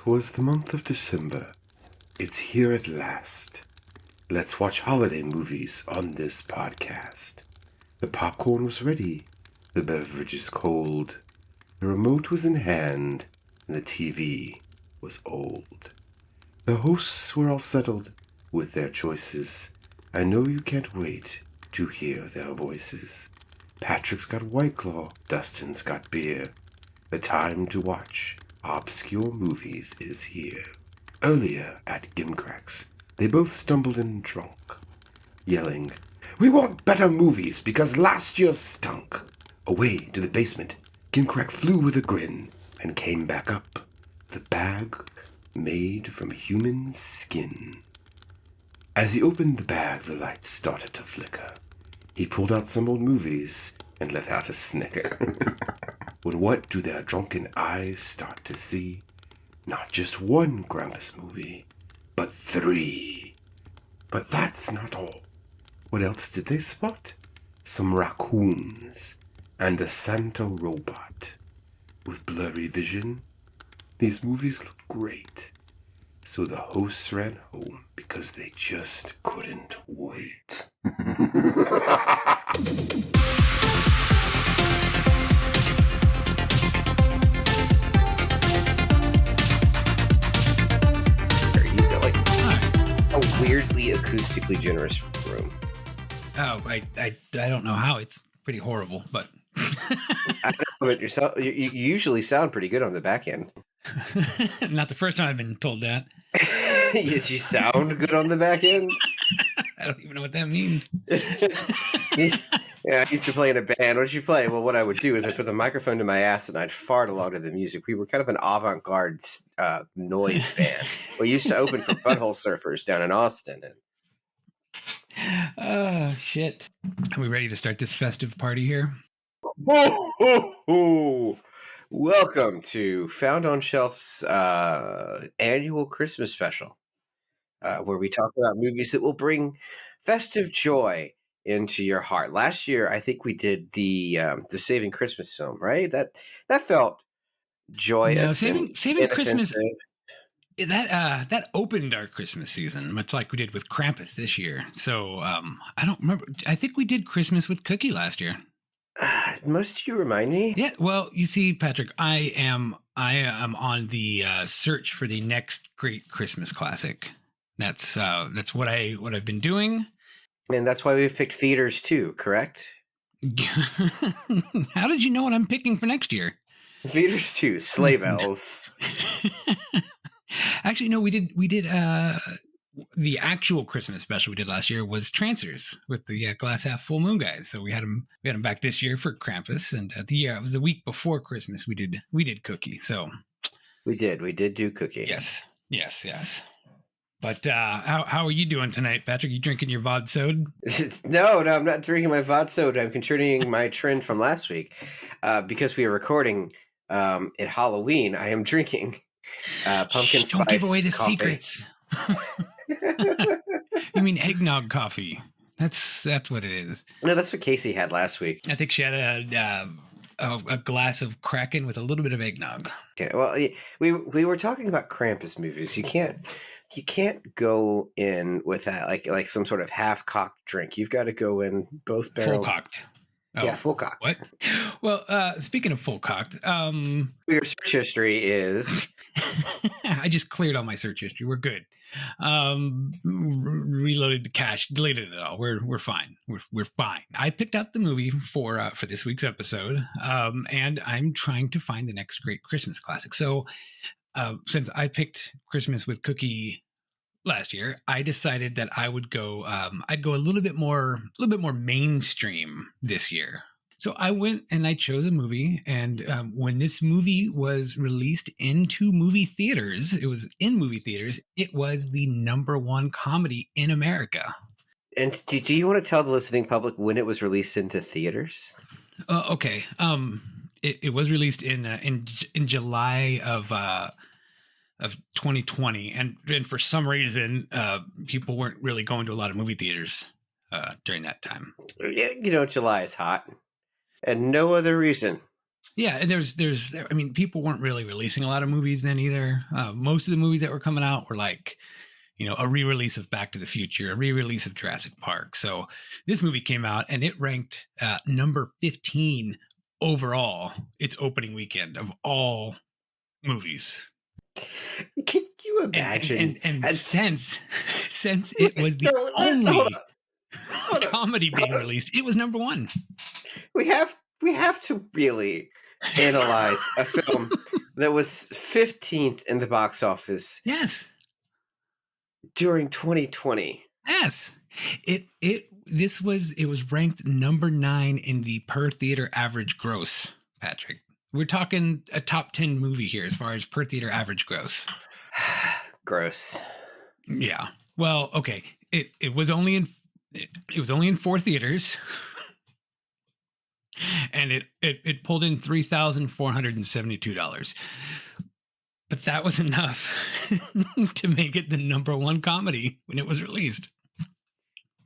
'Twas the month of December. It's here at last. Let's watch holiday movies on this podcast. The popcorn was ready. The beverage is cold. The remote was in hand, and the TV was old. The hosts were all settled with their choices. I know you can't wait to hear their voices. Patrick's got White Claw, Dustin's got beer. The time to watch obscure movies is here. Earlier at Gimcracks, they both stumbled in drunk, yelling, "We want better movies because last year stunk." Away to the basement, Gimcrack flew with a grin and came back up, the bag made from human skin. As he opened the bag, the lights started to flicker. He pulled out some old movies and let out a snicker. When what do their drunken eyes start to see? Not just one Krampus movie, but 3. But that's not all. What else did they spot? Some raccoons and a Santa robot. With blurry vision, these movies looked great. So the hosts ran home because they just couldn't wait. A weirdly acoustically generous room. Oh, I don't know how. It's pretty horrible, but I don't know, but you usually sound pretty good on the back end. not the first time I've been told that. Yes, you sound good on the back end. I don't even know what that means. Yeah, I used to play in a band. What did you play? Well, what I would do is I'd put the microphone to my ass and I'd fart along to the music. We were kind of an avant-garde noise band. We used to open for Butthole Surfers down in Austin. Oh, shit. Are we ready to start this festive party here? Ho, ho, ho. Welcome to Found on Shelf's annual Christmas special, where we talk about movies that will bring festive joy into your heart. Last year, I think we did the Saving Christmas film, right? That felt joyous. No, Saving Christmas. Inoffensive. That opened our Christmas season, much like we did with Krampus this year. So I don't remember. I think we did Christmas with Cookie last year. Must you remind me? Yeah. Well, you see, Patrick, I am on the search for the next great Christmas classic. That's what I've been doing. And that's why we've picked Feeders too, correct? How did you know what I'm picking for next year? Feeders 2, Sleigh Bells. Actually, no, we did the actual Christmas special we did last year was Trancers with the Glass Half Full Moon guys. So we had them back this year for Krampus, and it was the week before Christmas we did Cookie. So we did do Cookie. Yes. But how are you doing tonight, Patrick? You drinking your vod soda? No, I'm not drinking my vod soda. I'm continuing my trend from last week. Because we are recording at Halloween, I am drinking pumpkin spice don't give away the coffee. Secrets. You mean eggnog coffee? That's what it is. No, that's what Casey had last week. I think she had a glass of Kraken with a little bit of eggnog. Okay, well, we were talking about Krampus movies. You can't go in with that like some sort of half-cocked drink. You've got to go in both barrels. Full-cocked. Oh, yeah, full-cocked. What? Well, speaking of full-cocked, your search history is... I just cleared all my search history. We're good. Reloaded the cache, deleted it all. We're fine. We're fine. I picked out the movie for this week's episode, and I'm trying to find the next great Christmas classic. So, since I picked Christmas with Cookie last year, I decided that I would go. I'd go a little bit more mainstream this year. So I went and I chose a movie, and when this movie was released into movie theaters, it was the #1 comedy in America. And do you want to tell the listening public when it was released into theaters? Okay. It was released in July of 2020, and for some reason, people weren't really going to a lot of movie theaters during that time. Yeah, July is hot. And no other reason. Yeah, and I mean, people weren't really releasing a lot of movies then either. Most of the movies that were coming out were like, a re-release of Back to the Future, a re-release of Jurassic Park. So this movie came out and it ranked number 15 overall its opening weekend of all movies. Can you imagine? And since it was the only comedy being released, it was number one. We have to really analyze a film that was 15th in the box office. Yes. During 2020. Yes. It was ranked number 9 in the per theater average gross, Patrick. We're talking a top 10 movie here as far as per theater average gross. Gross. Yeah. Well, okay. It was only in 4 theaters. And it pulled in $3,472. But that was enough to make it the number one comedy when it was released.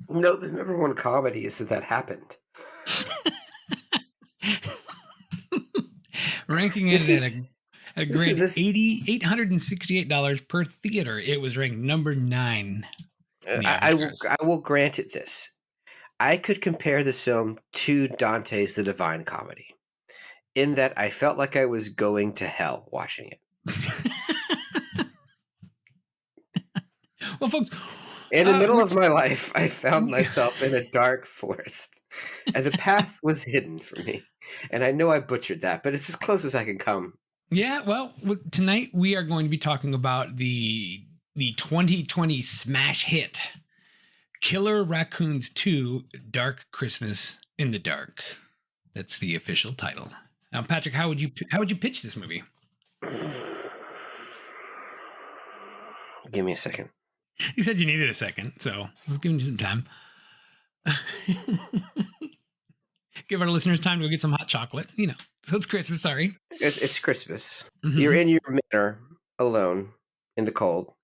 No, the number one comedy is that happened. Ranking it at a great $868 per theater. It was ranked number 9. I will grant it this. I could compare this film to Dante's The Divine Comedy in that I felt like I was going to hell watching it. Well, folks, in the middle of my life, I found myself in a dark forest, and the path was hidden from me. And I know I butchered that, but it's as close as I can come. Yeah, well, tonight we are going to be talking about the 2020 smash hit, Killer Raccoons 2: Dark Christmas in the Dark. That's the official title. Now, Patrick, how would you pitch this movie? Give me a second. You said you needed a second, so I was giving you some time. Give our listeners time to go get some hot chocolate. So it's Christmas, sorry. It's Christmas. Mm-hmm. You're in your manor alone in the cold,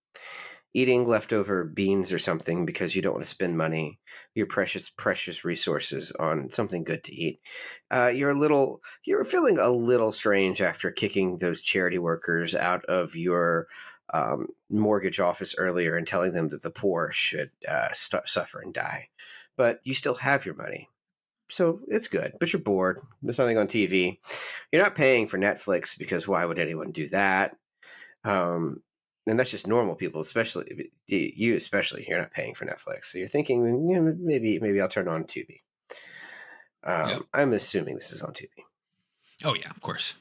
eating leftover beans or something because you don't want to spend money, your precious, precious resources on something good to eat. You're feeling a little strange after kicking those charity workers out of your mortgage office earlier and telling them that the poor should suffer and die. But you still have your money. So it's good, but you're bored. There's nothing on TV. You're not paying for Netflix because why would anyone do that? And that's just normal people, especially you. Especially you're not paying for Netflix, so you're thinking maybe I'll turn on Tubi. Yep. I'm assuming this is on Tubi. Oh yeah, of course.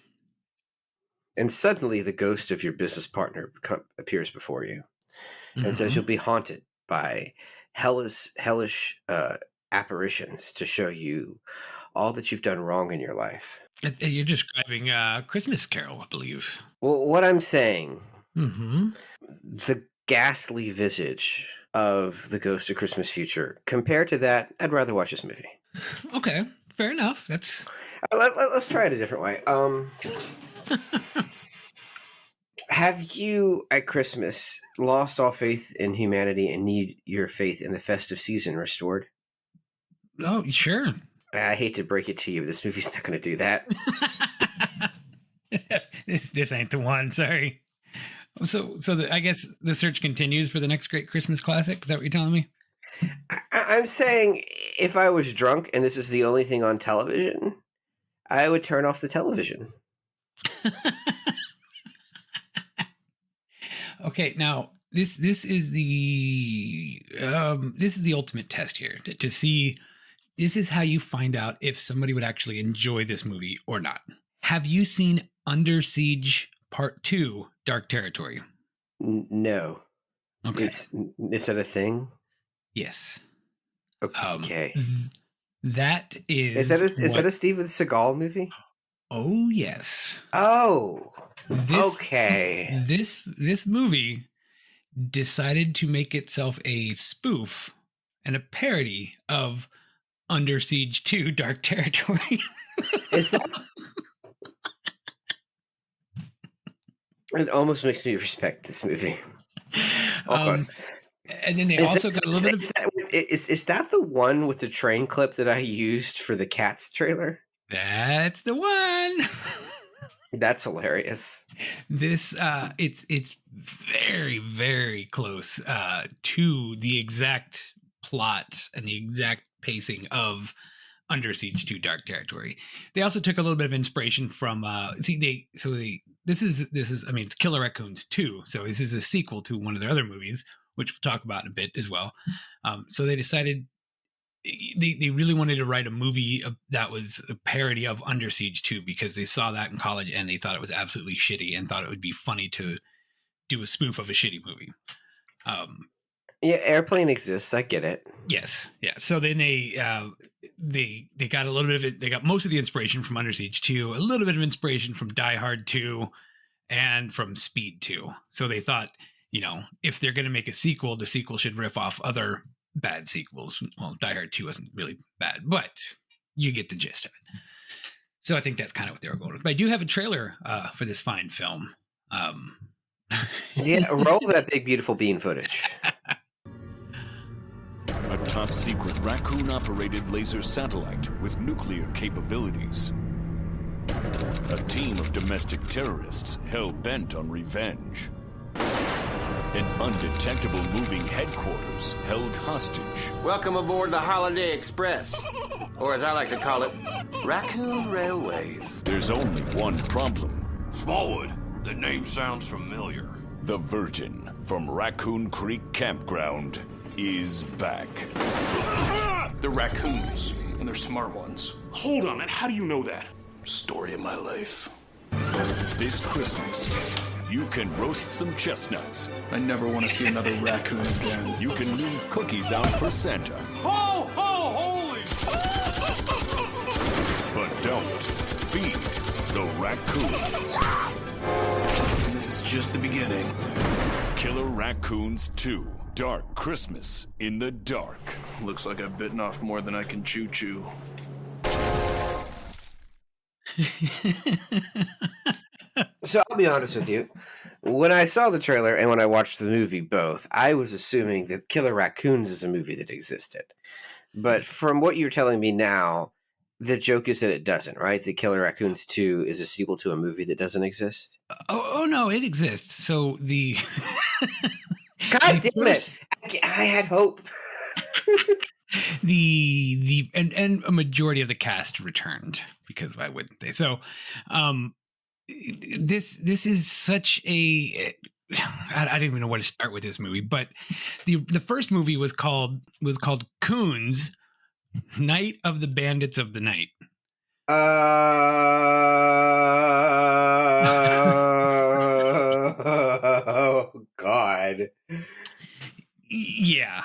And suddenly, the ghost of your business partner appears before you, and says you'll be haunted by hellish apparitions to show you all that you've done wrong in your life. You're describing Christmas Carol, I believe. Well, what I'm saying, the ghastly visage of the ghost of Christmas Future, compared to that, I'd rather watch this movie. Okay, fair enough. Let's try it a different way. Have you, at Christmas, lost all faith in humanity and need your faith in the festive season restored? Oh, sure. I hate to break it to you, but this movie's not going to do that. This ain't the one. Sorry. So I guess the search continues for the next great Christmas classic. Is that what you're telling me? I'm saying if I was drunk and this is the only thing on television, I would turn off the television. Okay, now this is the ultimate test here to see. This is how you find out if somebody would actually enjoy this movie or not. Have you seen Under Siege Part 2, Dark Territory? No. Okay. Is that a thing? Yes. Okay. That is... Is that a Steven Seagal movie? Oh, yes. Oh. Okay. This movie decided to make itself a spoof and a parody of Under Siege 2, Dark Territory. Is that... It almost makes me respect this movie. Almost. And then they got a little bit of... Is that the one with the train clip that I used for the Cats trailer? That's the one. That's hilarious. This it's very, very close to the exact plot and the exact pacing of Under Siege 2 Dark Territory. They also took a little bit of inspiration from this is I mean, it's Killer Raccoons 2, so this is a sequel to one of their other movies, which we'll talk about in a bit as well. So they decided they really wanted to write a movie that was a parody of Under Siege 2 because they saw that in college and they thought it was absolutely shitty and thought it would be funny to do a spoof of a shitty movie. Yeah, Airplane exists. I get it. Yes, yeah. So then they got a little bit of it. They got most of the inspiration from Under Siege 2, a little bit of inspiration from Die Hard 2, and from Speed 2. So they thought, if they're going to make a sequel, the sequel should riff off other bad sequels. Well, Die Hard 2 wasn't really bad, but you get the gist of it. So I think that's kind of what they were going with. But I do have a trailer for this fine film. Yeah, roll that big, beautiful bean footage. A top-secret raccoon-operated laser satellite with nuclear capabilities. A team of domestic terrorists hell-bent on revenge. An undetectable moving headquarters held hostage. Welcome aboard the Holiday Express, or as I like to call it, Raccoon Railways. There's only one problem. Smallwood, the name sounds familiar. The Virgin from Raccoon Creek Campground is back. They're raccoons, and they're smart ones. Hold on, man, how do you know that? Story of my life. This Christmas, you can roast some chestnuts. I never want to see another raccoon again. You can leave cookies out for Santa. Ho, ho, holy! But don't feed the raccoons. This is just the beginning. Killer Raccoons 2. Dark Christmas in the Dark. Looks like I've bitten off more than I can chew. So I'll be honest with you. When I saw the trailer and when I watched the movie both, I was assuming that Killer Raccoons is a movie that existed. But from what you're telling me now, the joke is that it doesn't, right? The Killer Raccoons 2 is a sequel to a movie that doesn't exist? Oh no, it exists. So the God damn it! I had hope. and a majority of the cast returned because why wouldn't they? So, this is such a I don't even know where to start with this movie, but the first movie was called Coons, Night of the Bandits of the Night. Oh God. Yeah.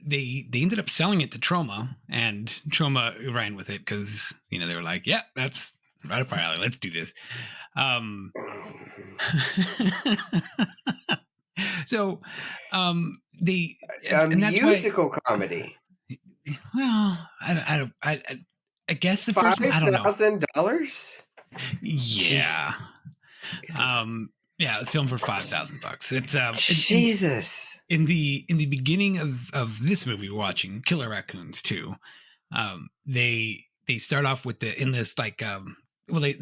They ended up selling it to Troma, and Troma ran with it because they were like, yeah, that's right up our alley. Let's do this. So the and that's musical comedy. Well, I guess the first one, I don't know. $5,000? Yeah. Jesus. Yeah, it's filmed for $5,000. It's Jesus. In the beginning of this movie, we're watching Killer Raccoons 2. They start off with they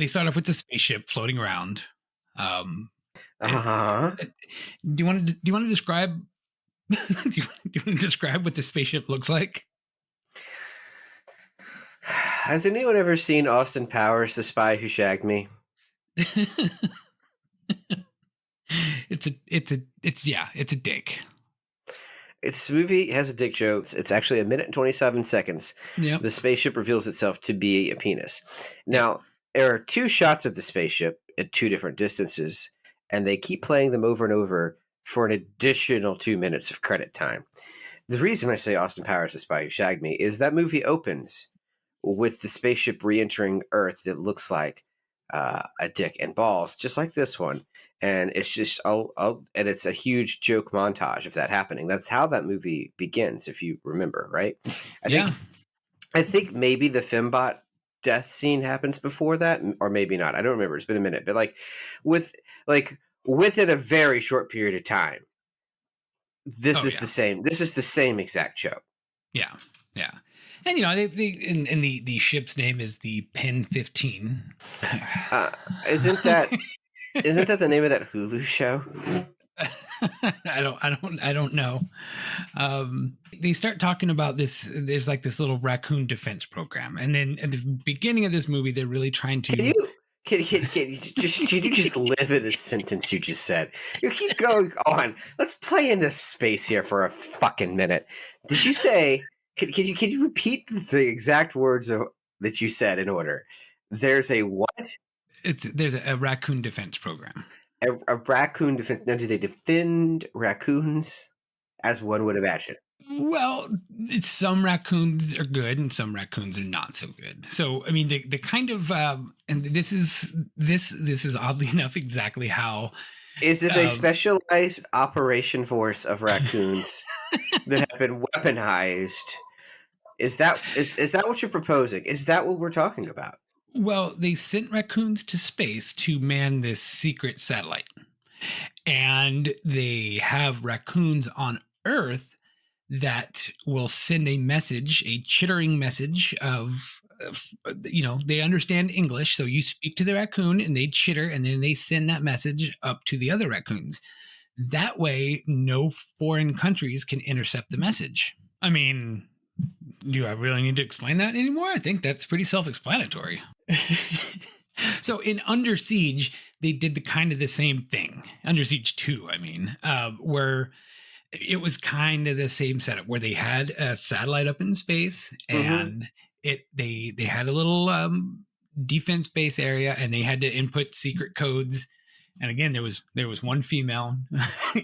start off with the spaceship floating around. Do you want to describe? do you want to describe what the spaceship looks like? Has anyone ever seen Austin Powers, The Spy Who Shagged Me? It's a dick. This movie has a dick joke. It's actually 1 minute and 27 seconds. Yeah. The spaceship reveals itself to be a penis. Now, there are 2 shots of the spaceship at 2 different distances, and they keep playing them over and over for an additional 2 minutes of credit time. The reason I say Austin Powers, The Spy Who Shagged Me is that movie opens with the spaceship re-entering Earth that looks like a dick and balls, just like this one. And it's just, and it's a huge joke montage of that happening. That's how that movie begins, if you remember, right? I think maybe the Fembot death scene happens before that, or maybe not. I don't remember. It's been a minute, but within a very short period of time, this is the same. This is the same exact joke. Yeah, yeah. And and the ship's name is the Pen 15. Isn't that the name of that Hulu show? I don't know. They start talking about this. There's like this little raccoon defense program, and then at the beginning of this movie, they're really trying to. Can you just live in this sentence you just said? You keep going on. Let's play in this space here for a fucking minute. Did you say? Can you repeat the exact words that you said in order? There's a what? There's a raccoon defense program. A raccoon defense. Now, do they defend raccoons as one would imagine? Well, some raccoons are good and some raccoons are not so good. So, I mean, the kind of and this is oddly enough exactly how. Is this a specialized operation force of raccoons that have been weaponized? Is that what you're proposing? Is that what we're talking about? Well, they sent raccoons to space to man this secret satellite. And they have raccoons on Earth that will send a message, a chittering message of, they understand English. So you speak to the raccoon and they chitter and then they send that message up to the other raccoons. That way, no foreign countries can intercept the message. I mean, do I really need to explain that anymore? I think that's pretty self-explanatory. So in Under Siege, they did the same thing. Under Siege 2, I mean, where it was kind of the same setup where they had a satellite up in space and they had a little defense base area and they had to input secret codes. And again, there was one female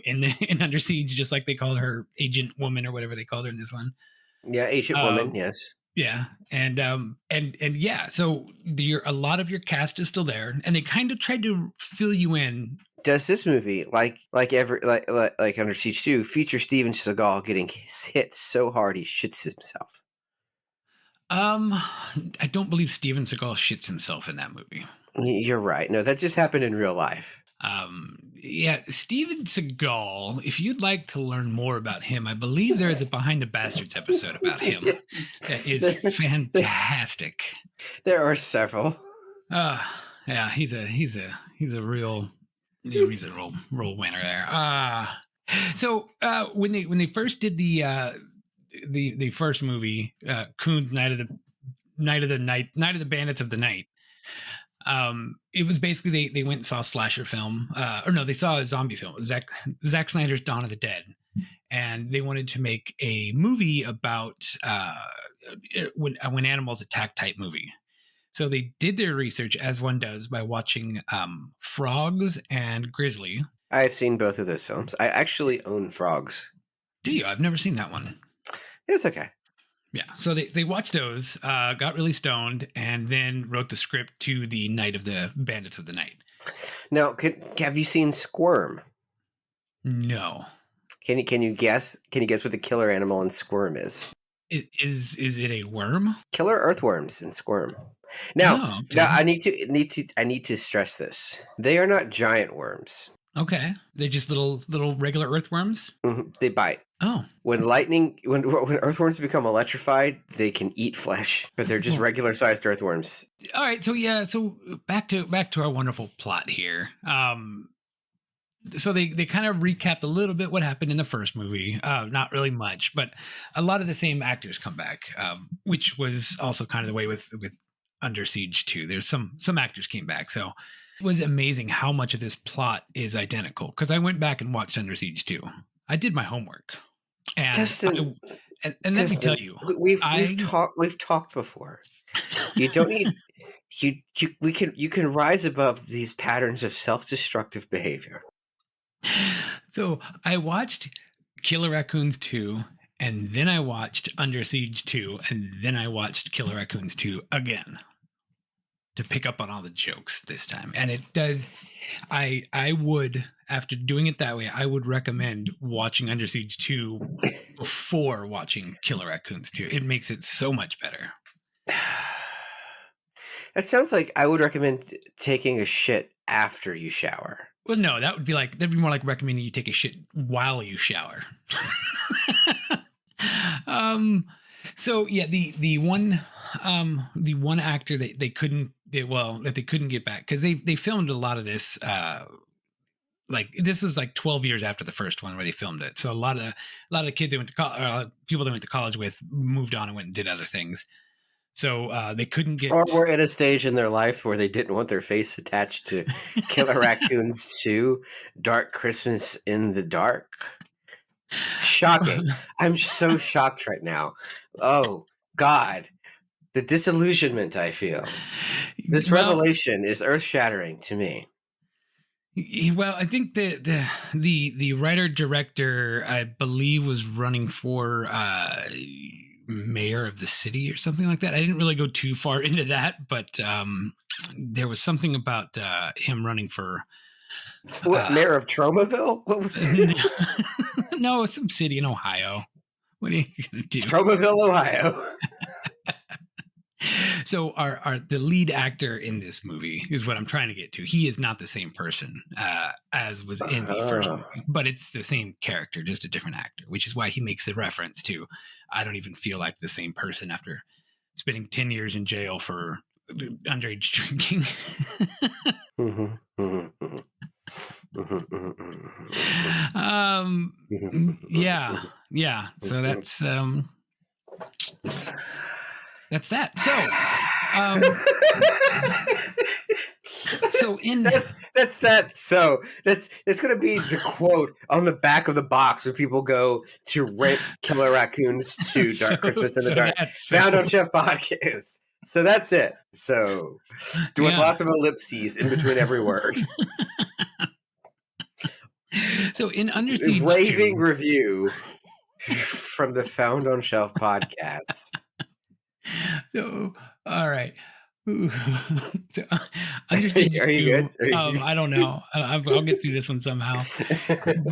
in Under Siege, just like they called her Agent Woman or whatever they called her in this one. Yeah, Agent Woman, yes. Yeah, and yeah, so a lot of your cast is still there, and they kind of tried to fill you in. Does this movie, like Under Siege 2, feature Steven Seagal getting hit so hard he shits himself? I don't believe Steven Seagal shits himself in that movie. You're right. No, that just happened in real life. Yeah, Steven Seagal, if you'd like to learn more about him, I believe there is a Behind the Bastards episode about him that is fantastic. There are several. Yeah, he's a real role winner there. So when they first did the first movie, Coon's Night of the Bandits of the Night. It was basically they went and saw a slasher film, they saw a zombie film, Zack Snyder's Dawn of the Dead, and they wanted to make a movie about when animals attack type movie. So they did their research as one does by watching Frogs and Grizzly. I have seen both of those films. I actually own Frogs. Do you? I've never seen that one. It's okay. Yeah, so they watched those, got really stoned, and then wrote the script to the Night of the Bandits of the Night. Now, have you seen Squirm? No. Can you guess? Can you guess what the killer animal in Squirm is? Is it a worm? Killer earthworms in Squirm. Now, okay. now I need to stress this. They are not giant worms. Okay, they're just little regular earthworms. Mm-hmm. They bite. Oh, when earthworms become electrified, they can eat flesh, but they're just regular sized earthworms. All right, so back to our wonderful plot here. So they kind of recapped a little bit what happened in the first movie. Not really much, but a lot of the same actors come back, which was also kind of the way with Under Siege 2. There's some actors came back, so it was amazing how much of this plot is identical. Because I went back and watched Under Siege 2. I did my homework, and Dustin, let me tell you, we've talked before. You don't need you can rise above these patterns of self-destructive behavior. So I watched Killer Raccoons 2, and then I watched Under Siege 2, and then I watched Killer Raccoons 2 again to pick up on all the jokes this time. And it does, I would, after doing it that way, I would recommend watching Under Siege 2 before watching Killer Raccoons 2. It makes it so much better. That sounds like I would recommend taking a shit after you shower. Well, no, that'd be more like recommending you take a shit while you shower. So yeah, the one actor that they couldn't get back, because they filmed a lot of this. Like this was like 12 years after the first one where they filmed it. So a lot of the kids they went to college, people they went to college with, moved on and went and did other things. So they couldn't get. Or were at a stage in their life where they didn't want their face attached to Killer Raccoons 2, Dark Christmas in the Dark. Shocking. I'm so shocked right now. Oh, God. The disillusionment I feel. This revelation is earth-shattering to me. Well, I think the writer director, I believe, was running for mayor of the city or something like that. I didn't really go too far into that, but there was something about him running for mayor of Tromaville. What was it? No, some city in Ohio. What are you gonna do? Tromaville, Ohio. So the lead actor in this movie is what I'm trying to get to. He is not the same person as was in the first movie, but it's the same character, just a different actor, which is why he makes the reference to, I don't even feel like the same person after spending 10 years in jail for underage drinking. Yeah. So that's that. So that's that. So it's going to be the quote on the back of the box where people go to rent Killer Raccoons 2, Dark Christmas in the Dark. Found on Chef Podcast. So that's it. So with lots of ellipses in between every word. So in Under Siege, raving review from the Found on Shelf Podcast. So, all right. So, Under Siege, are you good? I don't know. I'll get through this one somehow. Steven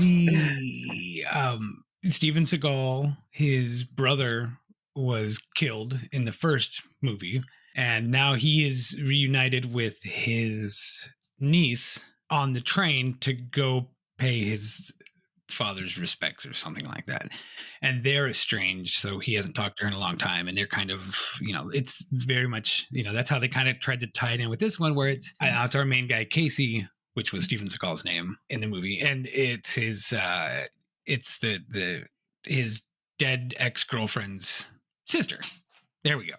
Seagal, his brother, was killed in the first movie, and now he is reunited with his niece on the train to go pay his father's respects or something like that, and they're estranged, so he hasn't talked to her in a long time, and they're kind of, it's very much, that's how they kind of tried to tie it in with this one, where it's our main guy Casey, which was Steven Seagal's name in the movie, and it's his his dead ex-girlfriend's sister. There we go.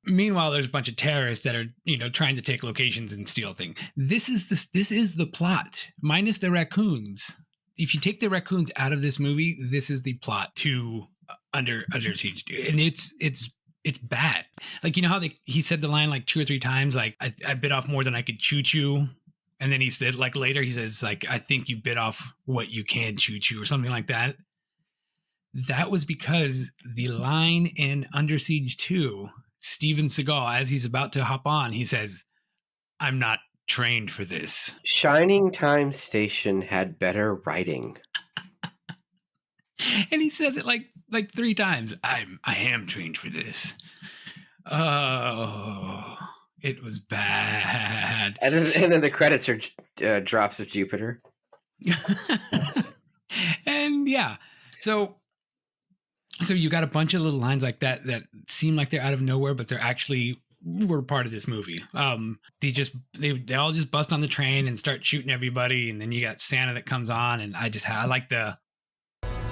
Meanwhile, there's a bunch of terrorists that are, trying to take locations and steal things. This is the plot, minus the raccoons. If you take the raccoons out of this movie, this is the plot to Under Siege, and it's bad. Like, how he said the line like 2 or 3 times, like I bit off more than I could chew, and then he said, like, later he says, like, I think you bit off what you can chew or something like that. That was because the line in Under Siege 2, Steven Seagal, as he's about to hop on, he says, I'm not trained for this. Shining Time Station had better writing. And he says it like 3 times. I am trained for this. Oh, it was bad. And then the credits are drops of Jupiter. And yeah, so you got a bunch of little lines like that seem like they're out of nowhere, but they're actually were part of this movie. They all just bust on the train and start shooting everybody, and then you got Santa that comes on, and I like the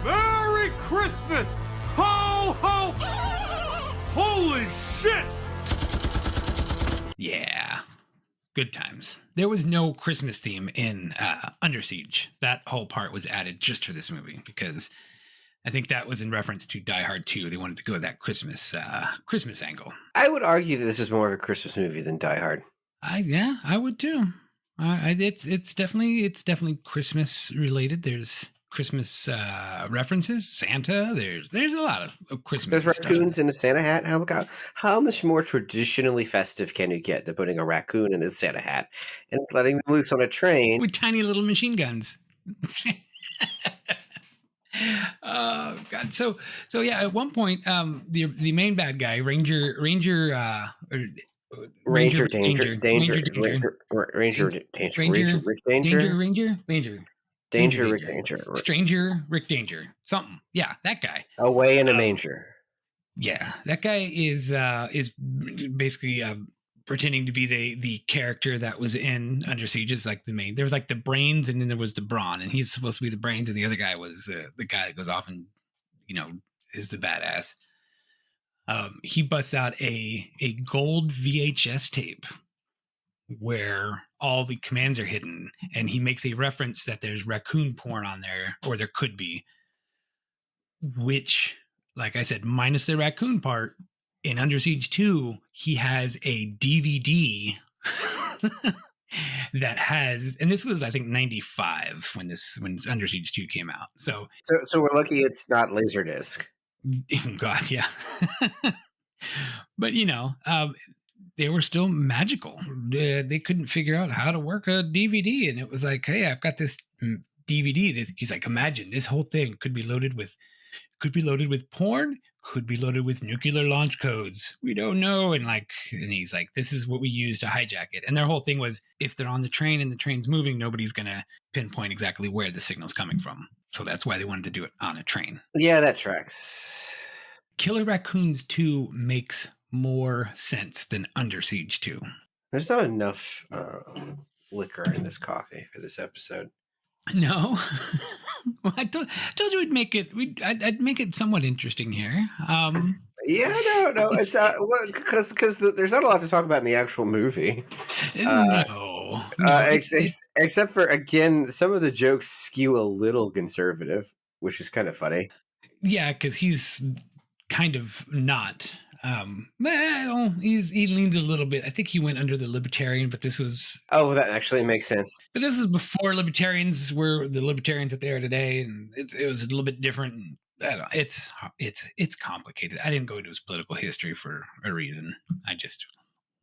Merry Christmas! Ho ho! Holy shit! Yeah, good times. There was no Christmas theme in Under Siege. That whole part was added just for this movie because I think that was in reference to Die Hard 2. They wanted to go with that Christmas angle. I would argue that this is more of a Christmas movie than Die Hard. I would too. It's definitely Christmas related. There's Christmas references, Santa. There's a lot of Christmas. There's raccoons in a Santa hat. How much more traditionally festive can you get than putting a raccoon in a Santa hat and letting them loose on a train with tiny little machine guns? Oh God! So yeah. At one point, the main bad guy, Ranger Stranger Rick Danger, something. Yeah, that guy. Away in a manger. Yeah, that guy is basically pretending to be the character that was in Under Siege. Is like the main. There was like the brains, and then there was the brawn, and he's supposed to be the brains, and the other guy was the guy that goes off and is the badass. He busts out a gold VHS tape where all the commands are hidden, and he makes a reference that there's raccoon porn on there, or there could be, which, like I said, minus the raccoon part, in Under Siege 2, he has a DVD that has, and this was, I think, 95 when Under Siege 2 came out. So we're lucky it's not Laserdisc. God, yeah. But, they were still magical. They couldn't figure out how to work a DVD. And it was like, hey, I've got this DVD. He's like, imagine this whole thing could be loaded with porn, could be loaded with nuclear launch codes. We don't know. And he's like, this is what we use to hijack it. And their whole thing was, if they're on the train and the train's moving, nobody's going to pinpoint exactly where the signal's coming from. So that's why they wanted to do it on a train. Yeah, that tracks. Killer Raccoons 2 makes more sense than Under Siege 2. There's not enough liquor in this coffee for this episode. No, well, I told you I'd make it somewhat interesting here. No, it's because there's not a lot to talk about in the actual movie. No, except for, again, some of the jokes skew a little conservative, which is kind of funny. Yeah, because he's kind of not. Well, he leans a little bit. I think he went under the libertarian, but this was. Oh, that actually makes sense. But this is before libertarians were the libertarians that they are today, and it was a little bit different. I don't know. It's complicated. I didn't go into his political history for a reason. I just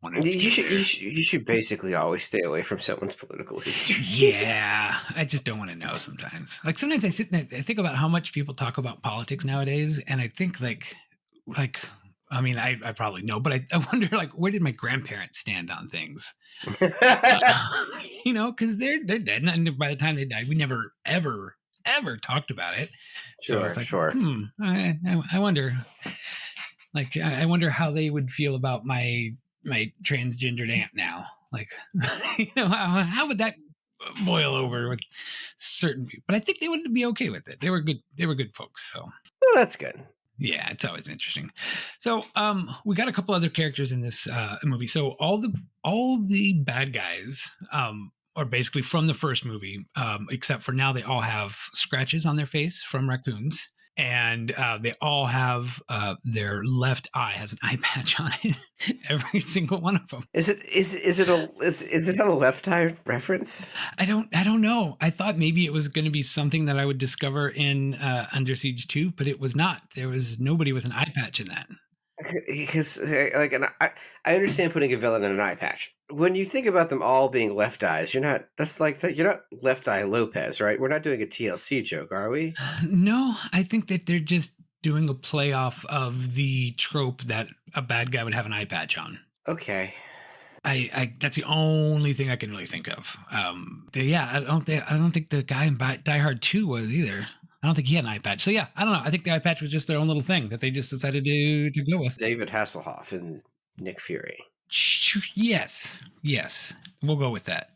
wanted to. You should basically always stay away from someone's political history. Yeah, I just don't want to know sometimes. Like sometimes I sit and I think about how much people talk about politics nowadays, and I think like. I mean, I probably know, but I wonder, where did my grandparents stand on things? Because they're dead, and by the time they died, we never ever talked about it. So it's like, sure. I wonder, I wonder how they would feel about my transgendered aunt now. How would that boil over with certain people? But I think they would be okay with it. They were good folks. So well, that's good. Yeah, it's always interesting. So we got a couple other characters in this movie. So all the bad guys are basically from the first movie, except for now they all have scratches on their face from raccoons. And they all have their left eye has an eye patch on it. Every single one of them. Is it a left eye reference? I don't know. I thought maybe it was going to be something that I would discover in Under Siege 2, but it was not. There was nobody with an eye patch in that. Because I understand putting a villain in an eye patch. When you think about them all being left eyes, you're not Left Eye Lopez, right? We're not doing a TLC joke, are we? No, I think that they're just doing a play off of the trope that a bad guy would have an eye patch on. Okay. I that's the only thing I can really think of. I don't think the guy in Die Hard 2 was either. I don't think he had an eye patch. So yeah, I don't know. I think the eye patch was just their own little thing that they just decided to go with. David Hasselhoff and Nick Fury. Yes. We'll go with that.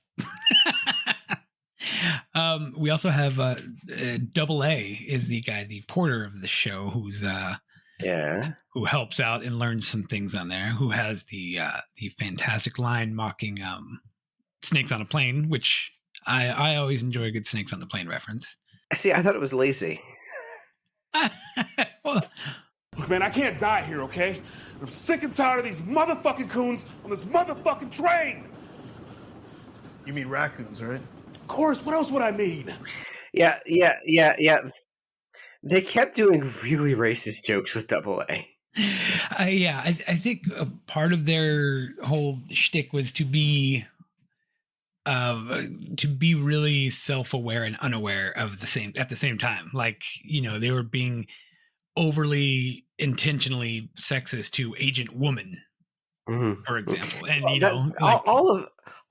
We also have Double A is the guy, the porter of the show, who helps out and learns some things on there. Who has the fantastic line mocking snakes on a plane, which I always enjoy a good snakes on the plane reference. See, I thought it was lazy. Well, Look, man, I can't die here, okay? I'm sick and tired of these motherfucking coons on this motherfucking train. You mean raccoons, right? Of course, what else would I mean? Yeah. They kept doing really racist jokes with Double A. I think part of their whole shtick was to be really self-aware and unaware of at the same time. They were being overly intentionally sexist to Agent Woman, for example. And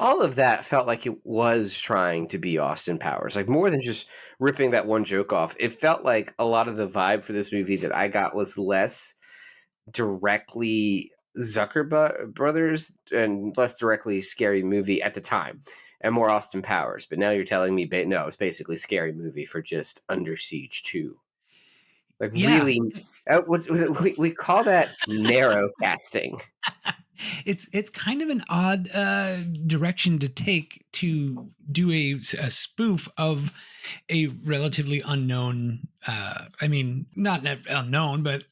all of that felt like it was trying to be Austin Powers, like more than just ripping that one joke off. It felt like a lot of the vibe for this movie that I got was less directly Zucker Brothers and less directly Scary Movie at the time, and more Austin Powers. But now you're telling me, no, it's basically Scary Movie for just Under Siege 2. Like, really, we call that narrow casting. It's kind of an odd direction to take to do a spoof of a relatively unknown, I mean, not unknown, but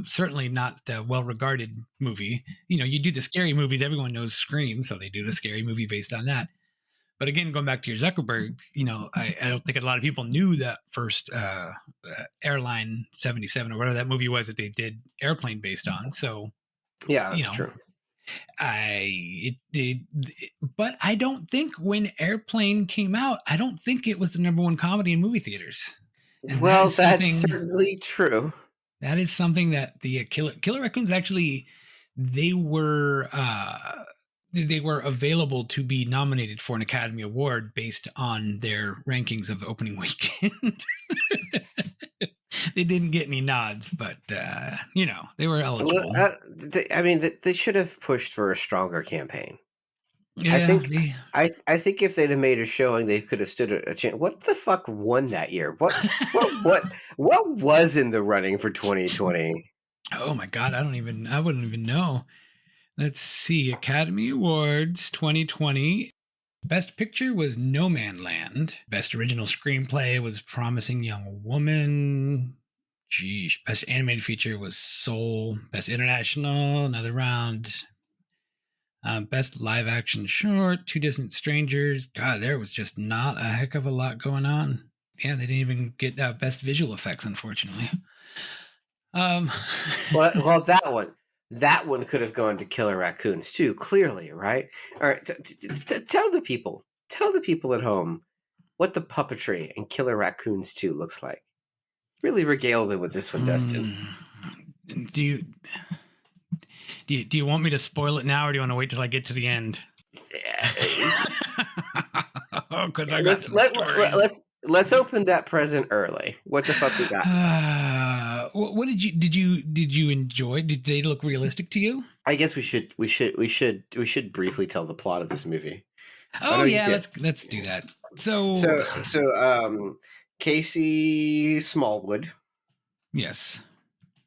certainly not well-regarded movie. You know, you do the scary movies, everyone knows Scream, so they do the scary movie based on that. But again, going back to your Zuckerberg, you know, I don't think a lot of people knew that first Airline 77 or whatever that movie was that they did Airplane based on. So, yeah, that's true. But I don't think when Airplane came out, I don't think it was the #1 comedy in movie theaters. And well, that's certainly true. That is something that the Killer Raccoons actually, they were available to be nominated for an Academy Award based on their rankings of the opening weekend. They didn't get any nods, but you know, they were eligible. They should have pushed for a stronger campaign. Yeah, I think if they'd have made a showing, they could have stood a chance. What the fuck won that year? What was in the running for 2020? Oh my God, I wouldn't even know. Let's see, Academy Awards 2020. Best Picture was No Man Land. Best Original Screenplay was Promising Young Woman. Geez. Best Animated Feature was Soul. Best International, another round. Best Live Action Short, Two Distant Strangers. God, there was just not a heck of a lot going on. Yeah, they didn't even get Best Visual Effects, unfortunately. Well, that one could have gone to Killer Raccoons too, clearly, right? All right, tell the people at home what the puppetry in Killer Raccoons 2 looks like. Really regale them with this one, Dustin. Do you want me to spoil it now, or do you want to wait till I get to the end? Let's open that present early. What the fuck we got? What did you enjoy? Did they look realistic to you? I guess we should briefly tell the plot of this movie. Oh yeah, let's do that. So Casey Smallwood. Yes.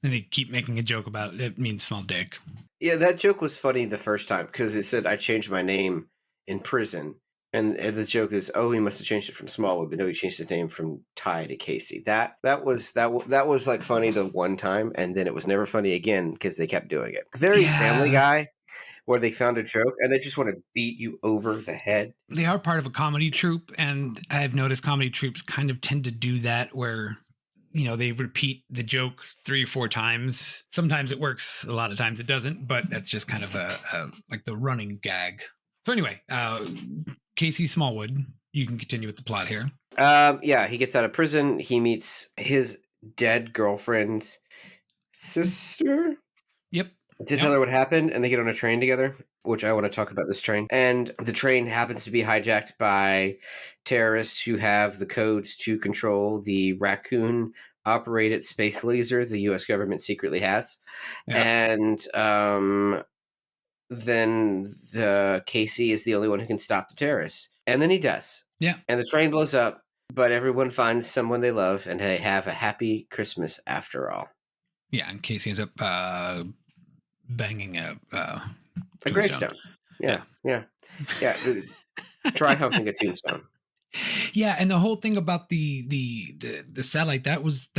And they keep making a joke about it means small dick. Yeah, that joke was funny the first time because it said I changed my name in prison. And the joke is, oh, he must have changed it from Smallwood, but no, he changed his name from Ty to Casey. That was like funny the one time, and then it was never funny again because they kept doing it. Very Family Guy, where they found a joke and they just want to beat you over the head. They are part of a comedy troupe, and I've noticed comedy troupes kind of tend to do that, where you know they repeat the joke 3 or 4 times. Sometimes it works, a lot of times it doesn't, but that's just kind of a like the running gag. So anyway, Casey Smallwood, you can continue with the plot here. He gets out of prison. He meets his dead girlfriend's sister. Yep. To tell her what happened, and they get on a train together, which I want to talk about this train. And the train happens to be hijacked by terrorists who have the codes to control the raccoon-operated space laser the U.S. government secretly has. Yep. And then the Casey is the only one who can stop the terrorists. And then he does. Yeah. And the train blows up, but everyone finds someone they love, and they have a happy Christmas after all. Yeah, and Casey ends up banging a gravestone. Yeah. Try humping a tombstone. Yeah, and the whole thing about the satellite, that was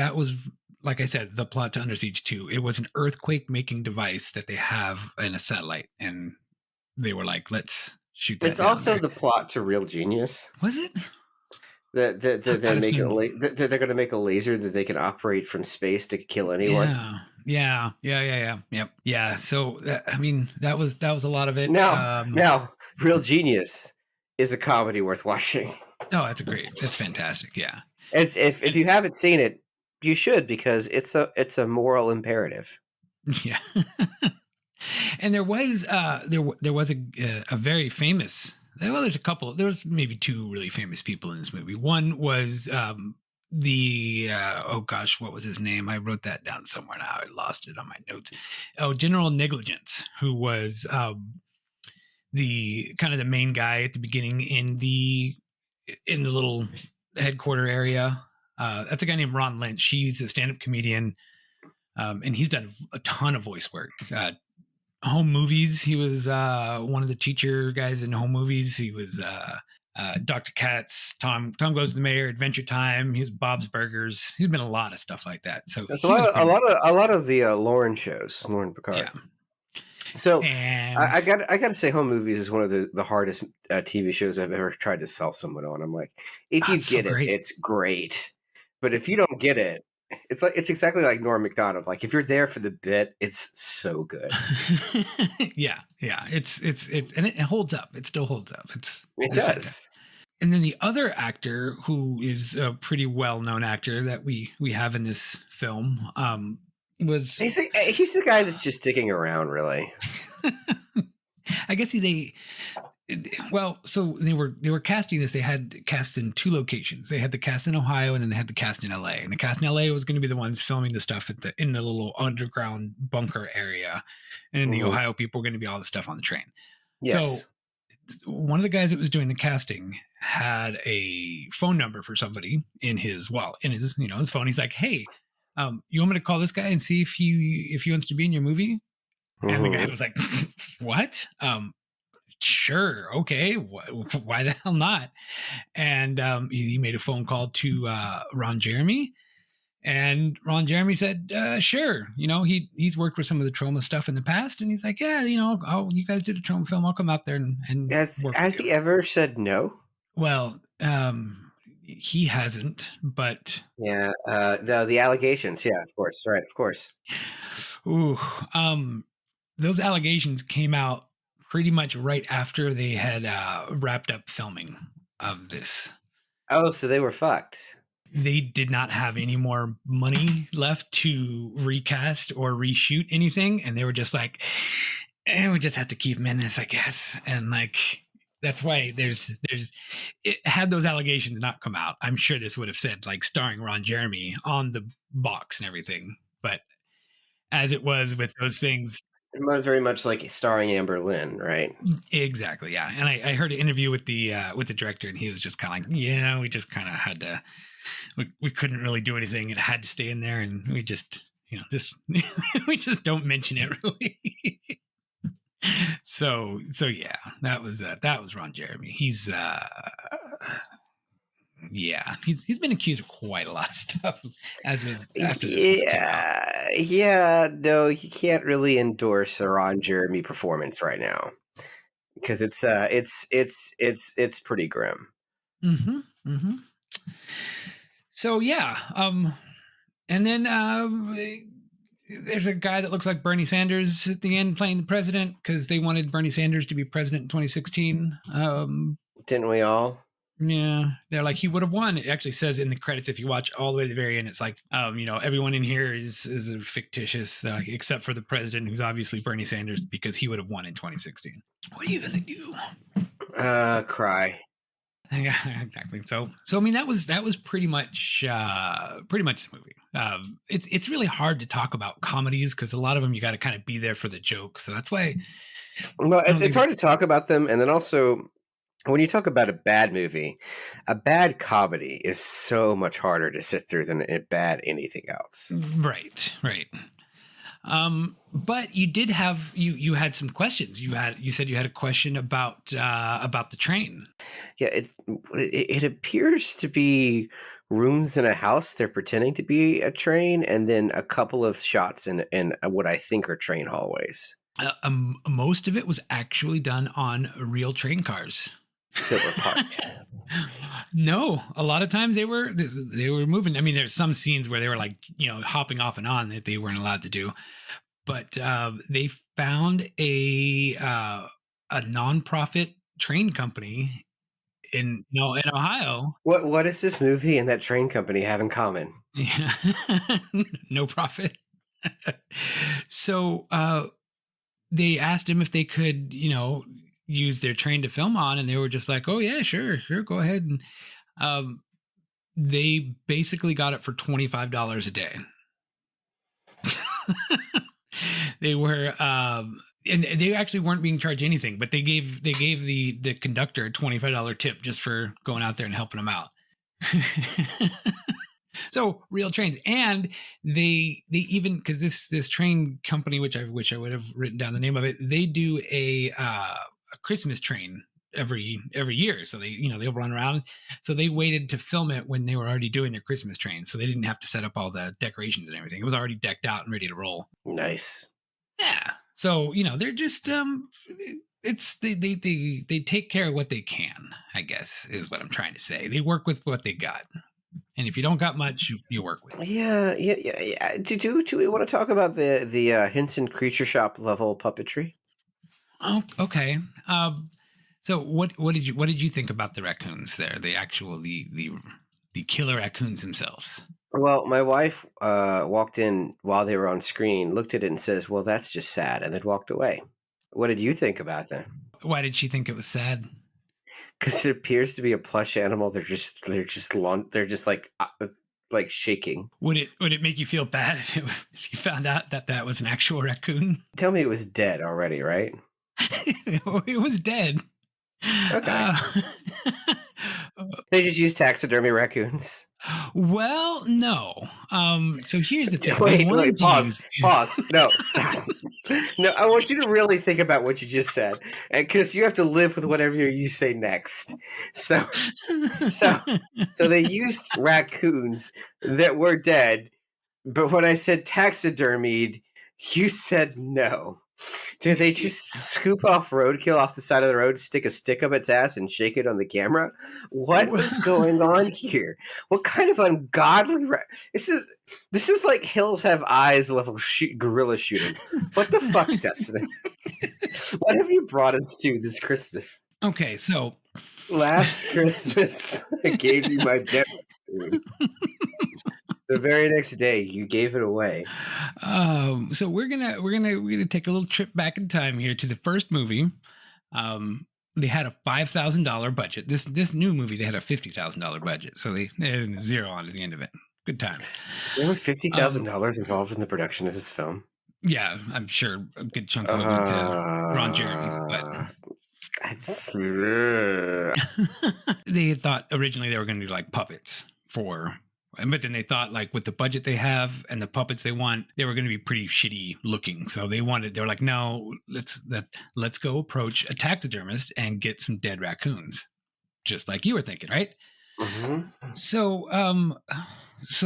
like I said, the plot to Under Siege 2. It was an earthquake-making device that they have in a satellite, and they were like, let's shoot that. It's also the plot to Real Genius. Was it? That they're going to make a laser that they can operate from space to kill anyone. Yeah. Yeah. So I mean, that was a lot of it. Now, Real Genius is a comedy worth watching. Oh, it's fantastic. Yeah. It's if you haven't seen it, you should, because it's a moral imperative. Yeah. And there was a very famous. Well, there's maybe 2 really famous people in this movie. One was oh gosh, what was his name? I wrote that down somewhere now. I lost it on my notes. Oh, General Negligence, who was the kind of the main guy at the beginning in the little headquarter area. That's a guy named Ron Lynch. He's a stand-up comedian, and he's done a ton of voice work. Home movies. He was one of the teacher guys in home movies. He was Dr. Katz, Tom Goes to the Mayor, Adventure Time. He was Bob's Burgers. He's been a lot of stuff like that. So That's a lot of the Lauren shows, Lauren Picard. Yeah. So And I got to say, home movies is one of the hardest TV shows I've ever tried to sell someone on. I'm like, if you it's so get it, great. it's great. But if you don't get it, it's exactly like Norm Macdonald. Like if you're there for the bit, it's so good. yeah. It's and it holds up. It still holds up. It it's does. fantastic. And then the other actor, who is a pretty well-known actor that we have in this film, was He's the guy that's just sticking around, really. I guess so they were casting this. They had cast in two locations. They had the cast in Ohio, and then they had the cast in LA. And the cast in LA was going to be the ones filming the stuff in the little underground bunker area, and in the Ohio people were going to be all the stuff on the train. Yes. So one of the guys that was doing the casting had a phone number for somebody in his his phone. He's like, "Hey, you want me to call this guy and see if he wants to be in your movie?" And the guy was like, "What? Sure, okay. Why the hell not?" And he made a phone call to Ron Jeremy, and Ron Jeremy said, "Sure." He's worked with some of the Trauma stuff in the past, and he's like, "Yeah, you guys did a Trauma film. I'll come out there and Has he ever said no? Well, he hasn't, but Yeah. No, the allegations. Yeah, of course. Right. Of course. ooh, those allegations came out pretty much right after they had wrapped up filming of this. Oh, so they were fucked. They did not have any more money left to recast or reshoot anything, and they were just like, we just have to keep him in this, I guess. And like, that's why had those allegations not come out, I'm sure this would have said like starring Ron Jeremy on the box and everything. But as it was with those things, Very much like starring Amber Lynn, right? exactly, yeah. And I heard an interview with the director, and he was just kind of like, yeah, we just kind of had to, we couldn't really do anything. It had to stay in there, and we just we just don't mention it really. So yeah, that was Ron Jeremy. He's he's been accused of quite a lot of stuff after this was came out. Yeah, no, you can't really endorse a Ron Jeremy performance right now because it's pretty grim. Mm-hmm. So yeah, and then there's a guy that looks like Bernie Sanders at the end playing the president because they wanted Bernie Sanders to be president in 2016. Didn't we all? Yeah, they're like, he would have won. It actually says in the credits, if you watch all the way to the very end, it's like, everyone in here is fictitious, except for the president, who's obviously Bernie Sanders, because he would have won in 2016. What are you gonna do? Cry. Yeah, exactly. So I mean, that was pretty much the movie. It's really hard to talk about comedies because a lot of them you got to kind of be there for the joke. So that's why. Well, it's hard to talk about them, and then also, when you talk about a bad movie, a bad comedy is so much harder to sit through than a bad anything else. Right. But you did have you had some questions. You said you had a question about the train. Yeah, it appears to be rooms in a house. They're pretending to be a train, and then a couple of shots in what I think are train hallways. Most of it was actually done on real train cars that were parked. No, a lot of times they were moving. I mean, there's some scenes where they were like, hopping off and on that they weren't allowed to do, but they found a nonprofit train company in Ohio. What does this movie and that train company have in common? Yeah. No profit. So they asked him if they could, use their train to film on, and they were just like, "Oh yeah, sure, go ahead." And They basically got it for $25 a day. They were, and they actually weren't being charged anything, but they gave the conductor a $25 tip just for going out there and helping him out. So real trains, and they even, because this train company, which I wish I would have written down the name of it, they do a Christmas train every year. So they'll run around. So they waited to film it when they were already doing their Christmas train, so they didn't have to set up all the decorations and everything. It was already decked out and ready to roll. Nice. Yeah. So they're just it's they take care of what they can, I guess, is what I'm trying to say. They work with what they got. And if you don't got much, you work with it. Yeah. Do we want to talk about the Henson Creature Shop level puppetry? Oh, okay. So what did you think about the raccoons there? The actual the killer raccoons themselves. Well, my wife walked in while they were on screen, looked at it, and says, "Well, that's just sad," and then walked away. What did you think about that? Why did she think it was sad? Because it appears to be a plush animal. They're just like shaking. Would it make you feel bad if you found out that was an actual raccoon? Tell me it was dead already, right? It was dead. Okay. They just use taxidermy raccoons. Well, no. So here's the thing. Wait, pause. No, stop. No, I want you to really think about what you just said, because you have to live with whatever you say next. So they used raccoons that were dead, but when I said taxidermied, you said no. Did they just scoop off roadkill off the side of the road, stick a stick up its ass, and shake it on the camera? What was going on here? What kind of ungodly... This is like Hills Have Eyes level gorilla shooting. What the fuck, Dustin? What have you brought us to this Christmas? Okay, so... Last Christmas, I gave you my death food. The very next day, you gave it away. So we're gonna take a little trip back in time here to the first movie. They had a $5,000 budget. This new movie, they had a $50,000 budget, so they had zero on at the end of it. Good time. There were $50,000 involved in the production of this film. Yeah, I'm sure a good chunk of it went to Ron Jeremy, but they had thought originally they were going to do like puppets but then they thought, like, with the budget they have and the puppets they want, they were going to be pretty shitty looking. So they were like, no, let's go approach a taxidermist and get some dead raccoons, just like you were thinking, right? Mm-hmm. So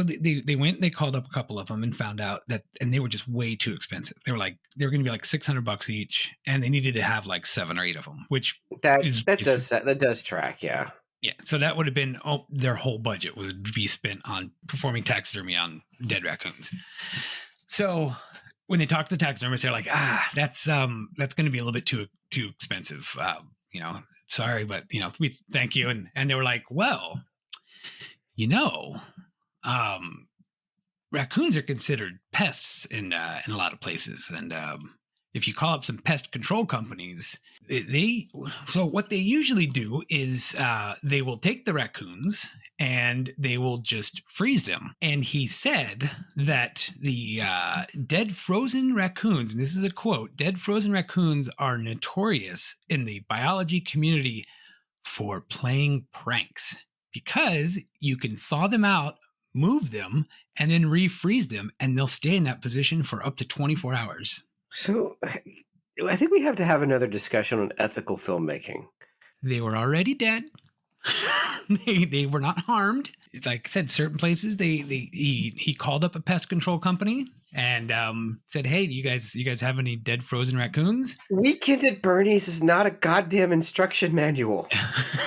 they went, they called up a couple of them and found out and they were just way too expensive. They were going to be like $600 each, and they needed to have like 7 or 8 of them, which that does track, yeah. Yeah, so that would have been their whole budget would be spent on performing taxidermy on dead raccoons. So when they talk to the taxidermists, they're like, that's going to be a little bit too expensive. Sorry, but we thank you. And they were like, well, raccoons are considered pests in a lot of places, and if you call up some pest control companies, so what they usually do is they will take the raccoons and they will just freeze them. And he said that the dead frozen raccoons, and this is a quote, dead frozen raccoons are notorious in the biology community for playing pranks because you can thaw them out, move them, and then refreeze them, and they'll stay in that position for up to 24 hours. So I think we have to have another discussion on ethical filmmaking. They were already dead. They were not harmed. Like I said, certain places he called up a pest control company and said, "Hey, do you guys have any dead frozen raccoons?" Weekend at Bernie's is not a goddamn instruction manual.